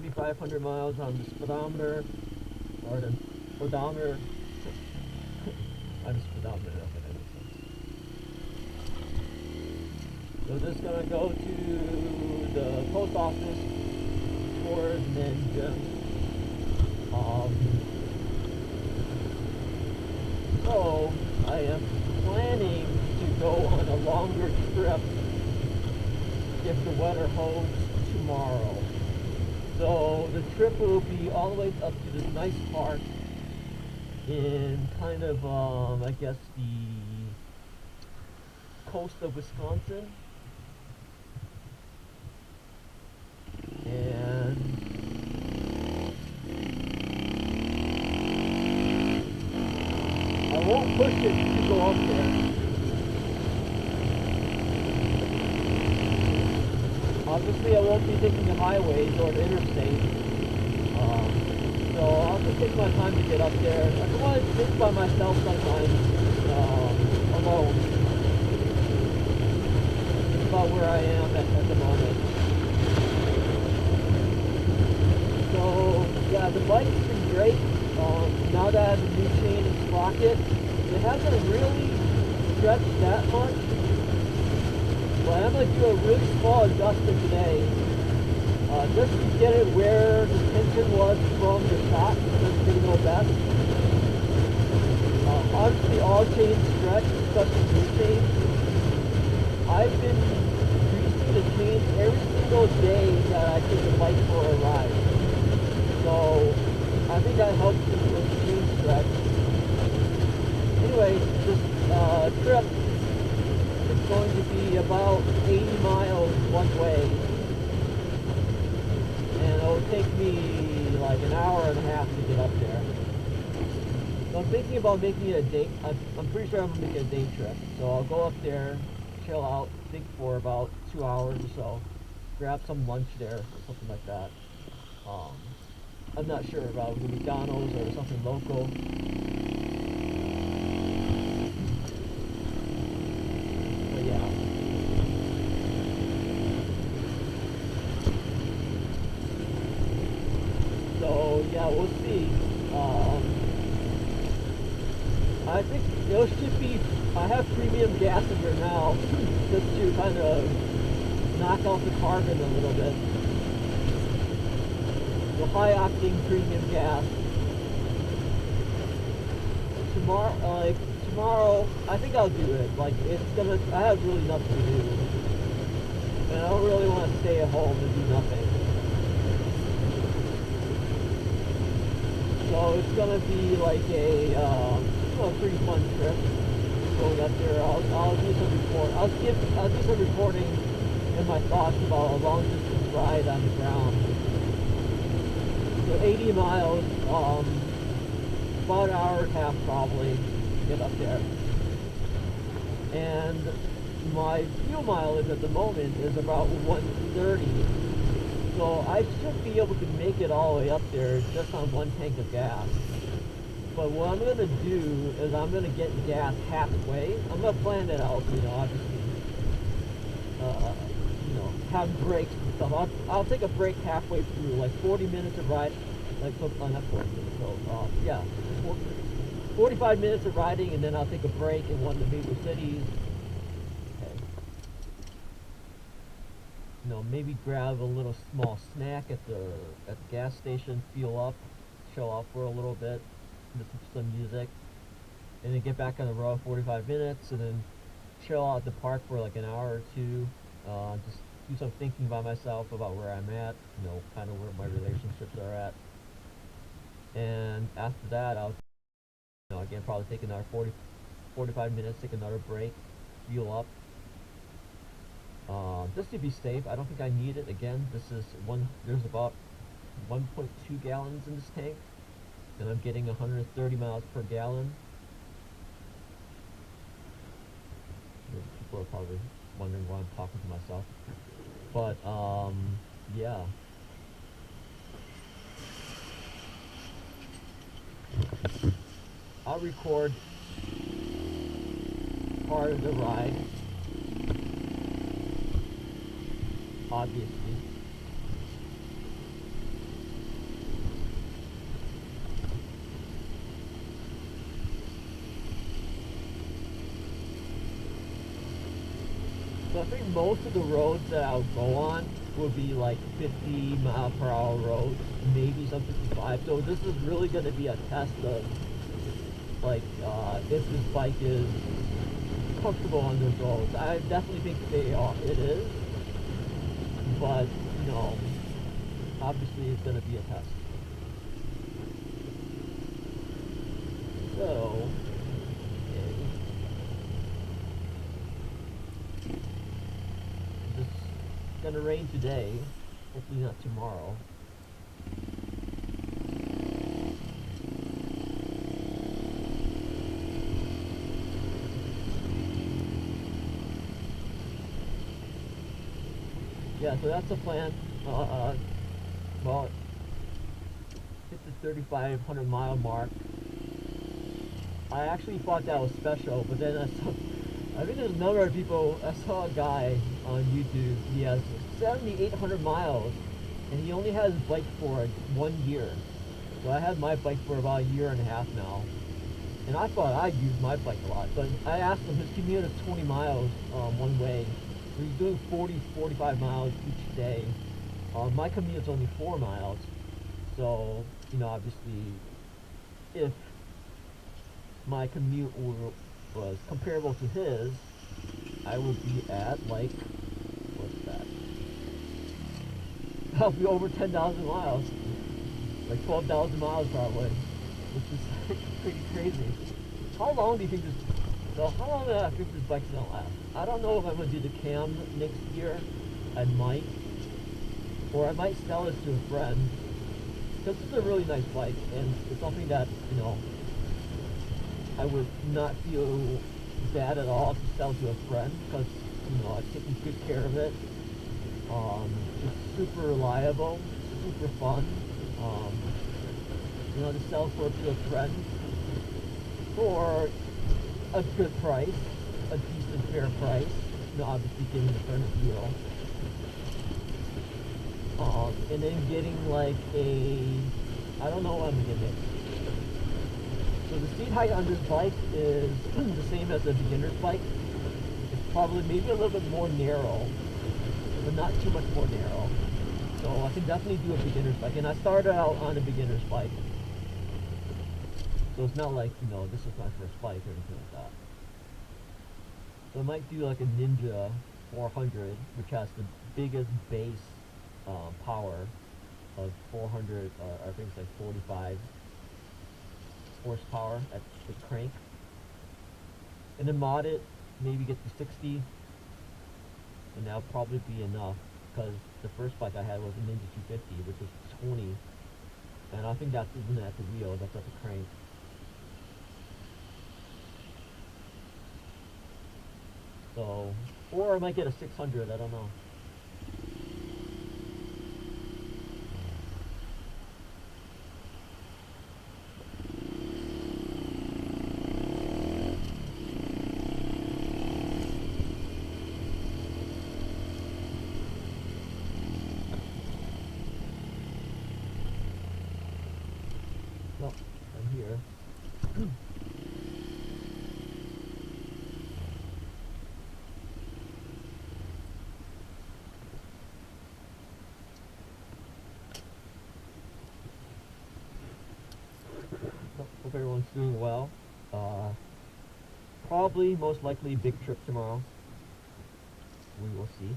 8,500 miles on the speedometer, or the odometer. I just speedometer, if that makes sense. So just gonna go to the post office towards Ninja. So I am planning to go on a longer trip if the weather holds tomorrow. So the trip will be all the way up to this nice park in kind of, I guess the coast of Wisconsin. And I won't push it to go up there. Obviously, I won't be taking the highways or the interstate. So I'll just take my time to get up there. I just want to think by myself sometimes, alone, about where I am at the moment. So yeah, the bike's been great. Now that I have a new chain and sprocket, it hasn't really stretched that much. But I'm going to do a really small adjustment today, just to get it where the tension was from the shot, just to know best. Obviously all chains stretch, especially new chains. I've been greasing the chains every single day that I take the bike for a ride. So I think that helps with the chain stretch. Anyway, this trip is going to be about 80 miles one way, and it'll take me like an hour and a half to get up there. So I'm thinking about making it a day. I'm pretty sure I'm going to make it a day trip. So I'll go up there, chill out, think for about 2 hours or so, grab some lunch there or something like that. I'm not sure about the McDonald's or something local. But yeah. So yeah, we'll see. I think it should be. I have premium gas in here now, just to kind of knock out the carbon a little bit. The high octane premium gas. Tomorrow, I think I'll do it. Like I have really nothing to do, and I don't really want to stay at home and do nothing. So it's gonna be like a pretty fun trip going up there. I'll do some report. I'll do some reporting and my thoughts about a long distance ride on the ground. So 80 miles, about an hour and a half probably to get up there. And my fuel mileage at the moment is about 130. So I should be able to make it all the way up there just on one tank of gas. But what I'm going to do is I'm going to get gas halfway. I'm going to plan it out, obviously. Have breaks and stuff. I'll take a break halfway through, like 40 minutes of ride, not 40 minutes, so, 45 minutes of riding, and then I'll take a break in one of the major cities. Okay. Maybe grab a little small snack at the gas station, fuel up, chill out for a little bit, listen to some music, and then get back on the road 45 minutes, and then chill out at the park for like an hour or two, just do some thinking by myself about where I'm at, kind of where my relationships are at. And after that, I'll, again, probably take another 45 minutes, take another break, fuel up. Just to be safe, I don't think I need it. Again, there's about 1.2 gallons in this tank, and I'm getting 130 miles per gallon. People are probably wondering why I'm talking to myself. But, yeah. I'll record part of the ride, obviously. So I think most of the roads that I'll go on will be like 50-mile-per-hour roads, maybe some 55. So this is really going to be a test of like if this bike is comfortable on those roads. I definitely think it is, but you know, obviously it's going to be a test. So, it's gonna rain today, hopefully not tomorrow. Yeah, so that's the plan. Well, hit the 3,500 mile mark. I actually thought that was special, but then I think there's a number of people. I saw a guy on YouTube. He has 7,800 miles, and he only has his bike for 1 year. So I had my bike for about a year and a half now, and I thought I'd use my bike a lot. But I asked him, his commute is 20 miles one way. So he's doing 45 miles each day. My commute is only 4 miles. So, you know, obviously, if my commute was comparable to his, I would be at like, what's that? I'll be over 10,000 miles, like 12,000 miles probably, which is pretty crazy. How long do you think this? So how long do I think this bike's gonna last? I don't know if I'm gonna do the cam next year. I might, or I might sell this to a friend, because it's a really nice bike, and it's something that, you know, I would not feel bad at all to sell to a friend, because, you know, I've taken good care of it. It's super reliable, super fun. You know, to sell to a friend for a good price, a decent fair price. You know, obviously giving the friend a deal. And then getting like I don't know what I'm gonna get. So the seat height on this bike is the same as a beginner's bike. It's probably maybe a little bit more narrow, but not too much more narrow. So I can definitely do a beginner's bike. And I started out on a beginner's bike. So it's not like, you know, this is my first bike or anything like that. So I might do like a Ninja 400, which has the biggest base power of 400, I think it's like 45 horsepower at the crank, and then mod it, maybe get to 60, and that'll probably be enough, because the first bike I had was a Ninja 250, which was 20, and I think that's even at the wheel, that's at the crank. So, or I might get a 600, I don't know. Well, I'm here. Hope everyone's doing well. Probably, most likely, big trip tomorrow. We will see.